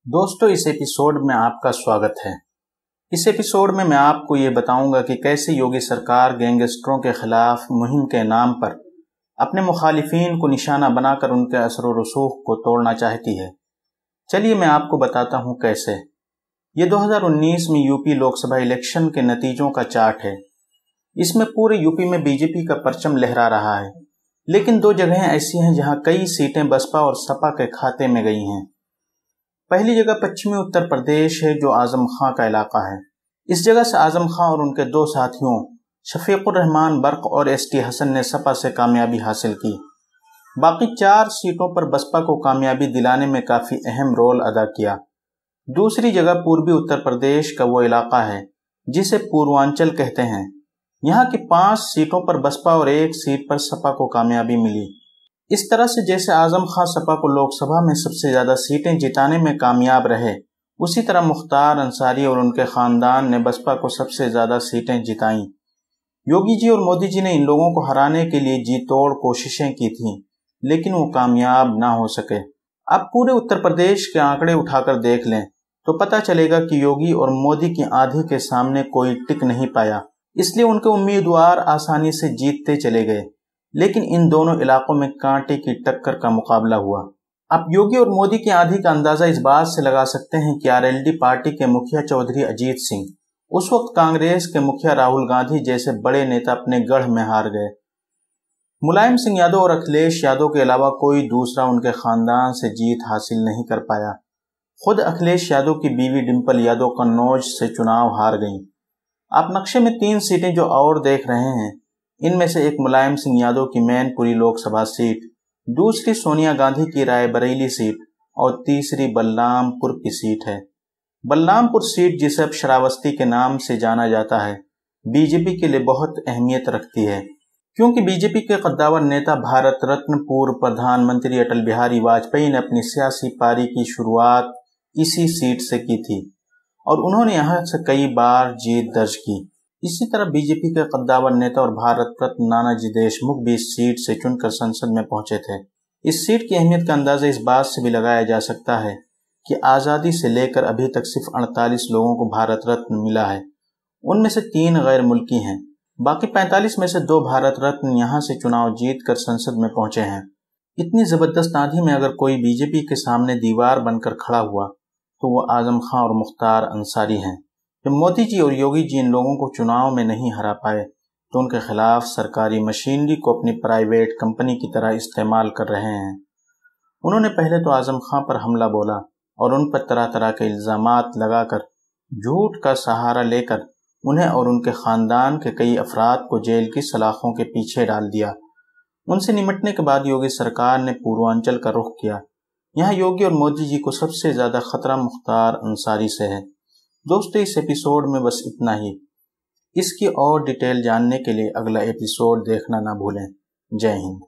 दोस्तों, इस एपिसोड में आपका स्वागत है। इस एपिसोड में मैं आपको ये बताऊंगा कि कैसे योगी सरकार गैंगस्टरों के खिलाफ मुहिम के नाम पर अपने मुखालिफिन को निशाना बनाकर उनके असर व रसूख को तोड़ना चाहती है। चलिए मैं आपको बताता हूँ कैसे। ये 2019 में यूपी लोकसभा इलेक्शन के नतीजों का चार्ट है। इसमें पूरे यूपी में बीजेपी का परचम लहरा रहा है, लेकिन दो जगहें ऐसी हैं जहां कई सीटें बसपा और सपा के खाते में गई हैं। पहली जगह पश्चिमी उत्तर प्रदेश है, जो आजम खां का इलाका है। इस जगह से आजम खां और उनके दो साथियों शफीकुर रहमान बर्क और एसटी हसन ने सपा से कामयाबी हासिल की। बाकी 4 सीटों पर बसपा को कामयाबी दिलाने में काफी अहम रोल अदा किया। दूसरी जगह पूर्वी उत्तर प्रदेश का वो इलाका है जिसे पूर्वांचल कहते हैं। यहाँ की 5 सीटों पर बसपा और 1 सीट पर सपा को कामयाबी मिली। इस तरह से जैसे आजम खां सपा को लोकसभा में सबसे ज्यादा सीटें जिताने में कामयाब रहे, उसी तरह मुख्तार अंसारी और उनके खानदान ने बसपा को सबसे ज्यादा सीटें जिताईं। योगी जी और मोदी जी ने इन लोगों को हराने के लिए जी तोड़ कोशिशें की थीं, लेकिन वो कामयाब ना हो सके। अब पूरे उत्तर प्रदेश के आंकड़े उठाकर देख लें तो पता चलेगा कि योगी और मोदी की आंधी के सामने कोई टिक नहीं पाया, इसलिए उनके उम्मीदवार आसानी से जीतते चले गए। लेकिन इन दोनों इलाकों में कांटे की टक्कर का मुकाबला हुआ। अब योगी और मोदी की आंधी का अंदाजा इस बात से लगा सकते हैं कि आरएलडी पार्टी के मुखिया चौधरी अजीत सिंह उस वक्त कांग्रेस के मुखिया राहुल गांधी जैसे बड़े नेता अपने गढ़ में हार गए। मुलायम सिंह यादव और अखिलेश यादव के अलावा कोई दूसरा उनके खानदान से जीत हासिल नहीं कर पाया। खुद अखिलेश यादव की बीवी डिंपल यादव कन्नौज से चुनाव हार गईं। आप नक्शे में 3 सीटें जो और देख रहे हैं, इनमें से एक मुलायम सिंह यादव की मैनपुरी लोकसभा सीट, दूसरी सोनिया गांधी की रायबरेली सीट और तीसरी बलरामपुर की सीट है। बलरामपुर सीट, जिसे अब श्रावस्ती के नाम से जाना जाता है, बीजेपी के लिए बहुत अहमियत रखती है, क्योंकि बीजेपी के कद्दावर नेता भारत रत्न पूर्व प्रधानमंत्री अटल बिहारी वाजपेयी ने अपनी सियासी पारी की शुरुआत इसी सीट से की थी और उन्होंने यहां से कई बार जीत दर्ज की। इसी तरह बीजेपी के कद्दावर नेता और भारत रत्न नानाजी देशमुख भी इस सीट से चुनकर संसद में पहुंचे थे। इस सीट की अहमियत का अंदाजा इस बात से भी लगाया जा सकता है कि आज़ादी से लेकर अभी तक सिर्फ 48 लोगों को भारत रत्न मिला है। उनमें से 3 गैर मुल्की हैं। बाकी 45 में से 2 भारत रत्न यहाँ से चुनाव जीत कर संसद में पहुंचे हैं। इतनी जबरदस्त आंधी में अगर कोई बीजेपी के सामने दीवार बनकर खड़ा हुआ तो वो आजम खां और मुख्तार अंसारी हैं। जब मोदी जी और योगी जी इन लोगों को चुनाव में नहीं हरा पाए तो उनके खिलाफ सरकारी मशीनरी को अपनी प्राइवेट कंपनी की तरह इस्तेमाल कर रहे हैं। उन्होंने पहले तो आजम खां पर हमला बोला और उन पर तरह तरह के इल्जामात लगाकर झूठ का सहारा लेकर उन्हें और उनके खानदान के कई अफराद को जेल की सलाखों के पीछे डाल दिया। उनसे निमटने के बाद योगी सरकार ने पूर्वांचल का रुख किया। यहाँ योगी और मोदी जी को सबसे ज्यादा खतरा मुख्तार अंसारी से है। दोस्तों, इस एपिसोड में बस इतना ही। इसकी और डिटेल जानने के लिए अगला एपिसोड देखना ना भूलें। जय हिंद।